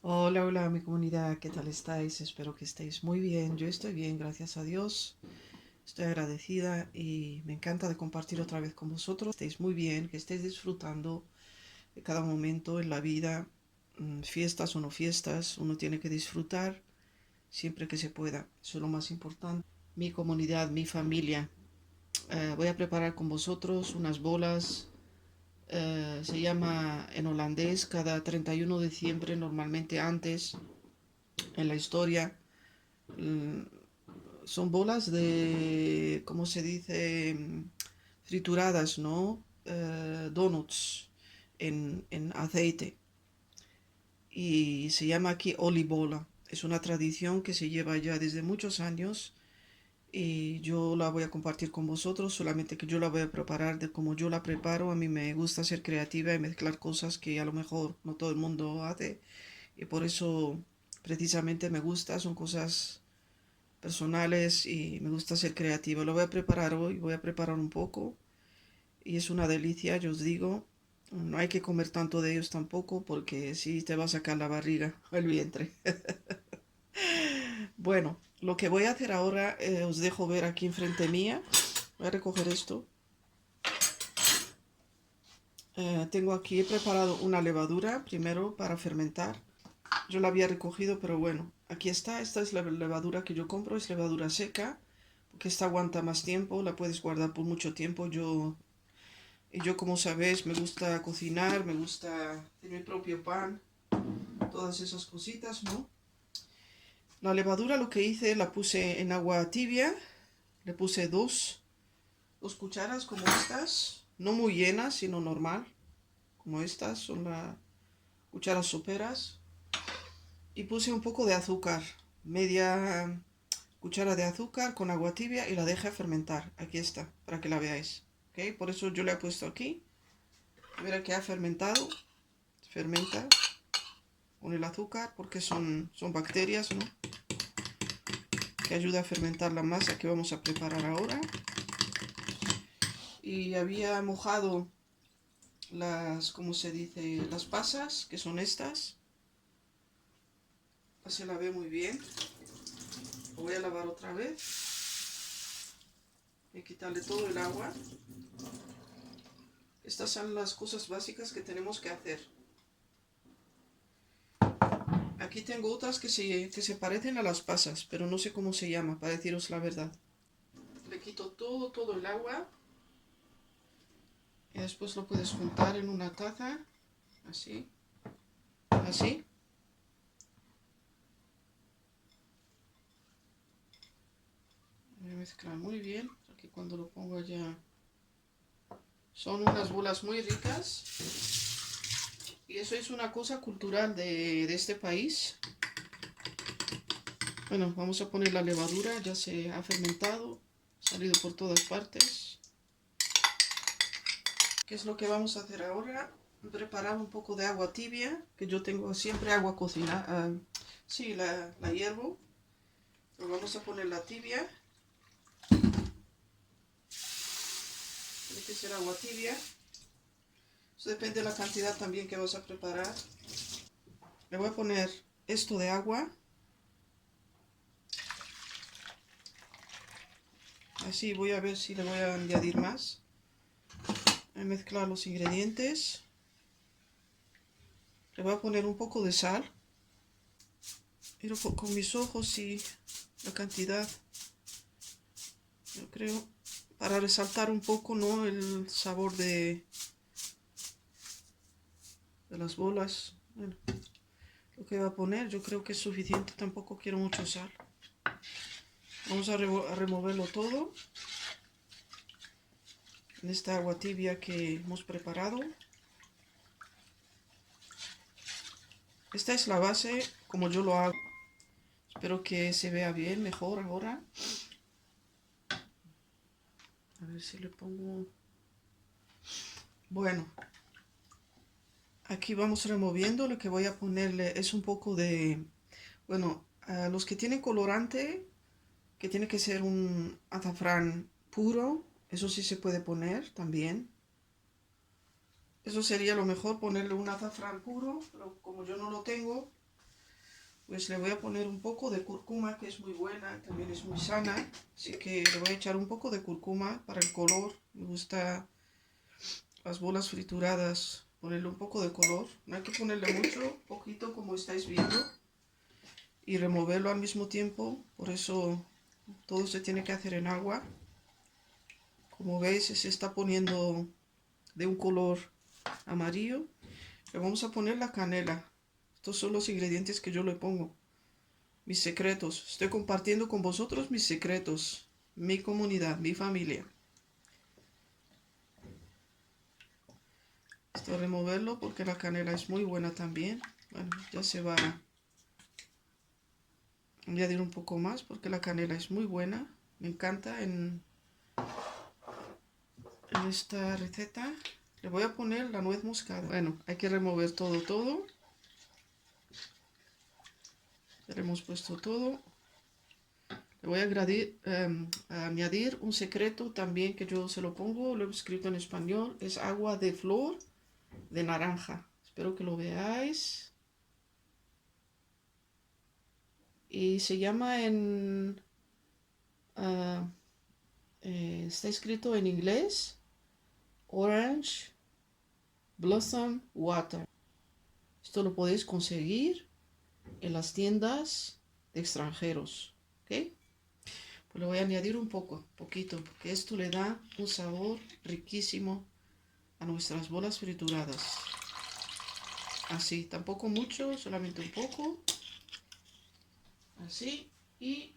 Hola, hola mi comunidad, ¿qué tal estáis? Espero que estéis muy bien. Yo estoy bien, gracias a Dios. Estoy agradecida y me encanta de compartir otra vez con vosotros. Estéis muy bien, que estéis disfrutando de cada momento en la vida, fiestas o no fiestas, uno tiene que disfrutar siempre que se pueda. Eso es lo más importante. Mi comunidad, mi familia. Voy a preparar con vosotros unas bolas. Se llama en holandés cada 31 de diciembre, normalmente antes en la historia. Mm, Son bolas de, ¿cómo se dice? Trituradas, ¿no? Donuts en aceite. Y se llama aquí olibola. Es una tradición que se lleva ya desde muchos años y yo la voy a compartir con vosotros, solamente que yo la voy a preparar de como yo la preparo. A mí me gusta ser creativa y mezclar cosas que a lo mejor no todo el mundo hace y por eso precisamente me gusta, son cosas personales y me gusta ser creativa. Lo voy a preparar hoy, voy a preparar un poco y es una delicia, yo os digo. No hay que comer tanto de ellos tampoco porque si te va a sacar la barriga o el vientre. Bueno, lo que voy a hacer ahora, os dejo ver aquí enfrente mía. Voy a recoger esto. Tengo aquí, he preparado una levadura primero para fermentar. Yo la había recogido, pero bueno, aquí está. Esta es la levadura que yo compro, es levadura seca, porque esta aguanta más tiempo, la puedes guardar por mucho tiempo. Yo como sabéis, me gusta cocinar, me gusta hacer mi propio pan, todas esas cositas, ¿no? La levadura lo que hice, la puse en agua tibia, le puse dos cucharas como estas, no muy llenas, sino normal, como estas, son las cucharas soperas. Y puse un poco de azúcar, media cuchara de azúcar con agua tibia y la dejé fermentar. Aquí está, para que la veáis. ¿Ok? Por eso yo la he puesto aquí. Verá que ha fermentado, fermenta con el azúcar porque son bacterias, ¿no? Que ayuda a fermentar la masa que vamos a preparar ahora. Y había mojado las, ¿cómo se dice? Las pasas, que son estas. Ya se la ve muy bien. Lo voy a lavar otra vez. Y quitarle todo el agua. Estas son las cosas básicas que tenemos que hacer. Aquí tengo otras que se parecen a las pasas, pero no sé cómo se llama, para deciros la verdad. Le quito todo el agua. Y después lo puedes juntar en una taza. Así. Así. Voy a mezclar muy bien. Aquí cuando lo pongo ya. Son unas bolas muy ricas. Y eso es una cosa cultural de este país. Bueno, vamos a poner la levadura. Ya se ha fermentado. Ha salido por todas partes. ¿Qué es lo que vamos a hacer ahora? Preparar un poco de agua tibia, que yo tengo siempre agua cocinada. Sí, la hiervo. Pero vamos a poner la tibia. Tiene que ser agua tibia. Eso depende de la cantidad también que vas a preparar. Le voy a poner esto de agua. Así voy a ver si le voy a añadir más. Voy a mezclar los ingredientes. Le voy a poner un poco de sal. Miro con mis ojos y la cantidad. Yo creo, para resaltar un poco, ¿no? El sabor de las bolas. Bueno, lo que voy a poner yo creo que es suficiente. Tampoco quiero mucho sal. Vamos a removerlo todo en esta agua tibia que hemos preparado. Esta es la base como yo lo hago. Espero que se vea bien, mejor ahora. A ver si le pongo... Bueno, aquí vamos removiendo. Lo que voy a ponerle es un poco de... Bueno, a los que tienen colorante, que tiene que ser un azafrán puro, eso sí se puede poner también. Eso sería lo mejor, ponerle un azafrán puro, pero como yo no lo tengo, Pues le voy a poner un poco de cúrcuma, que es muy buena, también es muy sana. Así que le voy a echar un poco de cúrcuma para el color. Me gusta las bolas frituradas, ponerle un poco de color. No hay que ponerle mucho, poquito como estáis viendo. Y removerlo al mismo tiempo. Por eso todo se tiene que hacer en agua. Como veis, se está poniendo de un color amarillo. Le vamos a poner la canela. Estos son los ingredientes que yo le pongo. Mis secretos. Estoy compartiendo con vosotros mis secretos. Mi comunidad, mi familia. Esto removerlo porque la canela es muy buena también. Bueno, ya se va a añadir un poco más porque la canela es muy buena. Me encanta en esta receta. Le voy a poner la nuez moscada. Bueno, hay que remover todo. Ya le hemos puesto todo. Le voy a añadir un secreto también que yo se lo pongo, lo he escrito en español. Es agua de flor de naranja. Espero que lo veáis. Y se llama está escrito en inglés, Orange Blossom Water. Esto lo podéis conseguir en las tiendas de extranjeros. ¿Ok? Pues le voy a añadir un poquito, porque esto le da un sabor riquísimo a nuestras bolas frituradas. Así, tampoco mucho, solamente un poco. Así. Y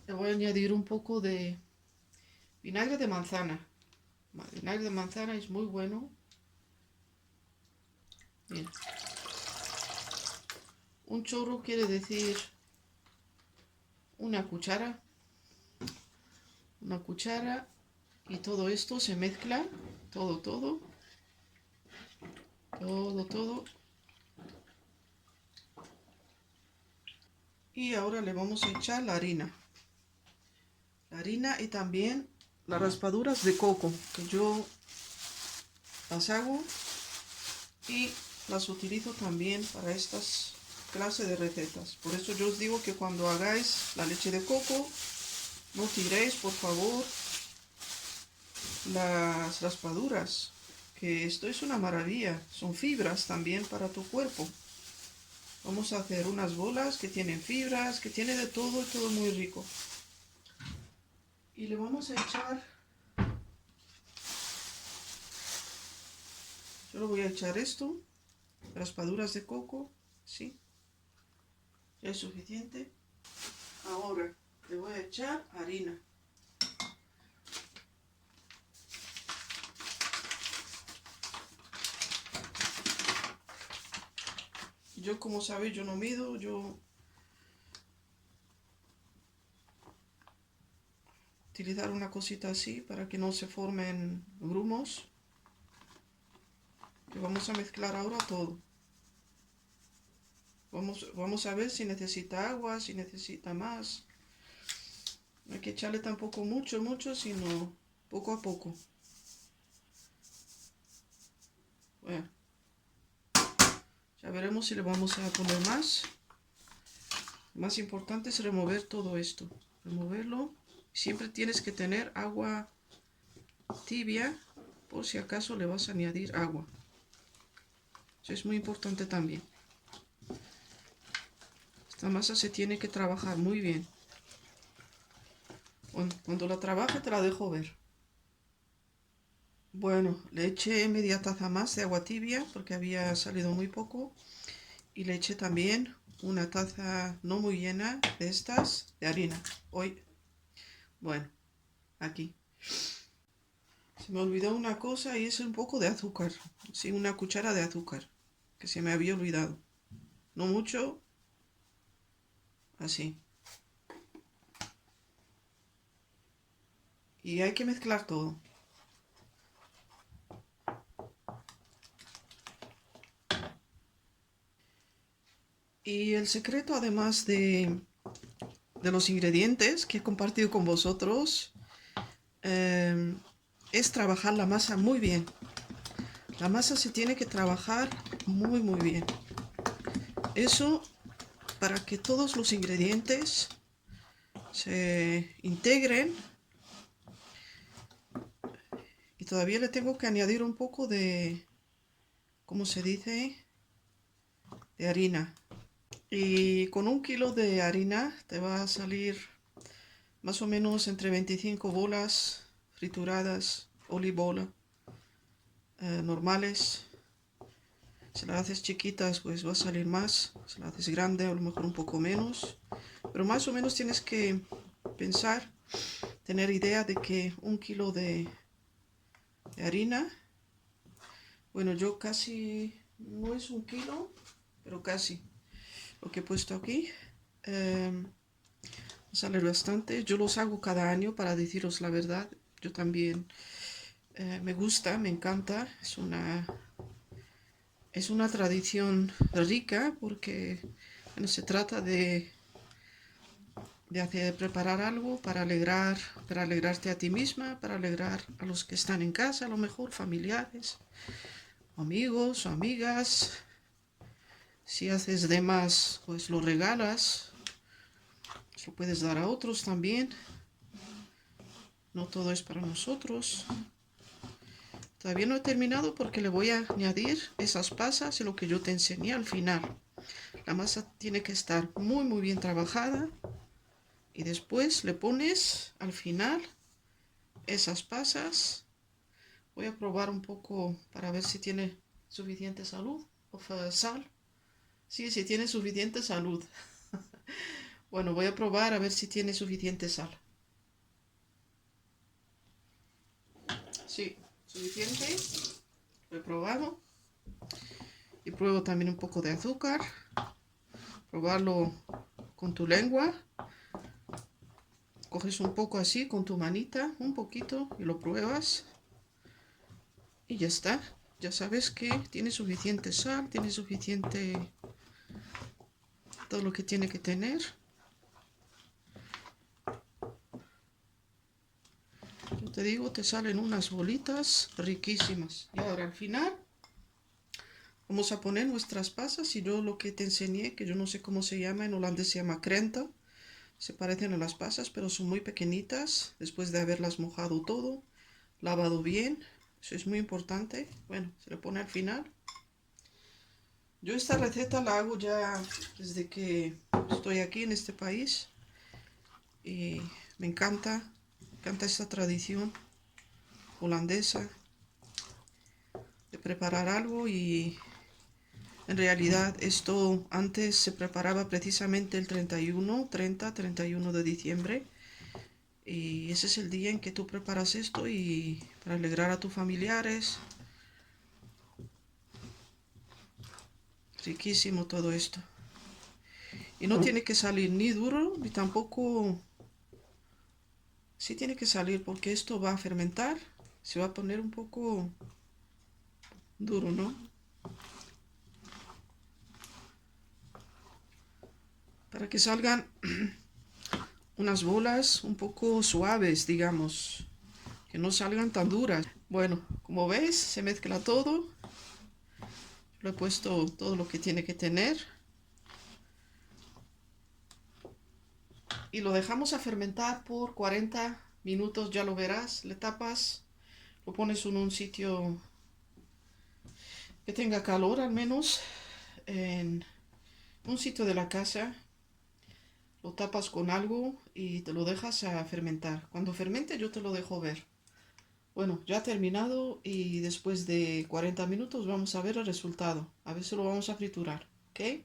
le voy a añadir un poco de vinagre de manzana. El vinagre de manzana es muy bueno. Bien. Un chorro quiere decir una cuchara. Una cuchara. Y todo esto se mezcla. Todo. Y ahora le vamos a echar la harina. La harina y también las raspaduras de coco, que yo las hago y las utilizo también para estas clases de recetas. Por eso yo os digo que cuando hagáis la leche de coco, no tiréis, por favor, las raspaduras, que esto es una maravilla. Son fibras también para tu cuerpo. Vamos a hacer unas bolas que tienen fibras, que tiene de todo y todo muy rico. Y le vamos a echar, yo le voy a echar esto, raspaduras de coco, ¿sí? Ya es suficiente. Ahora le voy a echar harina. Yo, como sabéis, yo no mido, yo utilizar una cosita así para que no se formen grumos. Y vamos a mezclar ahora todo. Vamos a ver si necesita agua, si necesita más. No hay que echarle tampoco mucho, sino poco a poco. Bueno, ya veremos si le vamos a poner más. Lo más importante es remover todo esto. Removerlo. Siempre tienes que tener agua tibia por si acaso le vas a añadir agua. Eso es muy importante también. Esta masa se tiene que trabajar muy bien. Cuando la trabaje te la dejo ver. Bueno, le eché media taza más de agua tibia porque había salido muy poco. Y le eché también una taza no muy llena de estas de harina. Hoy, bueno, aquí. Se me olvidó una cosa y es un poco de azúcar. Sí, una cuchara de azúcar que se me había olvidado. No mucho, así. Y hay que mezclar todo. Y el secreto, además de los ingredientes que he compartido con vosotros, es trabajar la masa muy bien. La masa se tiene que trabajar muy bien. Eso para que todos los ingredientes se integren. Y todavía le tengo que añadir un poco de, ¿cómo se dice? De harina. Y con 1 kilo de harina te va a salir más o menos entre 25 bolas frituradas, olibola, normales. Si las haces chiquitas, pues va a salir más. Si las haces grande, a lo mejor un poco menos. Pero más o menos tienes que pensar, tener idea de que 1 kilo de harina, bueno, yo casi, no es 1 kilo, pero casi lo que he puesto aquí. Sale bastante. Yo los hago cada año, para deciros la verdad. Yo también me gusta, me encanta. Es una tradición rica porque bueno, se trata de preparar algo para alegrarte a ti misma, para alegrar a los que están en casa, a lo mejor familiares, amigos o amigas. Si haces de más, pues lo regalas, lo puedes dar a otros también. No todo es para nosotros. Todavía no he terminado porque le voy a añadir esas pasas y lo que yo te enseñé al final. La masa tiene que estar muy bien trabajada y después le pones al final esas pasas. Voy a probar un poco para ver si tiene suficiente sal. Sí, si tiene suficiente salud. Bueno, voy a probar a ver si tiene suficiente sal. Sí, suficiente. Lo he probado. Y pruebo también un poco de azúcar. Probarlo con tu lengua. Coges un poco así con tu manita, un poquito, y lo pruebas. Y ya está. Ya sabes que tiene suficiente sal, tiene suficiente todo lo que tiene que tener. Yo te digo, te salen unas bolitas riquísimas. Y ahora al final vamos a poner nuestras pasas y yo lo que te enseñé, que yo no sé cómo se llama, en holandés se llama krenta. Se parecen a las pasas, pero son muy pequeñitas después de haberlas mojado todo, lavado bien. Eso es muy importante. Bueno, se le pone al final. Yo esta receta la hago ya desde que estoy aquí en este país y me encanta esta tradición holandesa de preparar algo. Y en realidad esto antes se preparaba precisamente el 31 de diciembre. Y ese es el día en que tú preparas esto y para alegrar a tus familiares. Riquísimo todo esto. Y no tiene que salir ni duro, ni tampoco... Sí tiene que salir porque esto va a fermentar. Se va a poner un poco duro, ¿no? Para que salgan unas bolas un poco suaves, digamos. Que no salgan tan duras. Bueno, como veis, se mezcla todo. Lo he puesto todo lo que tiene que tener. Y lo dejamos a fermentar por 40 minutos, ya lo verás. Le tapas, lo pones en un sitio que tenga calor, al menos en un sitio de la casa. Lo tapas con algo y te lo dejas a fermentar. Cuando fermente yo te lo dejo ver. Bueno, ya ha terminado y después de 40 minutos vamos a ver el resultado. A ver si lo vamos a friturar, ¿ok?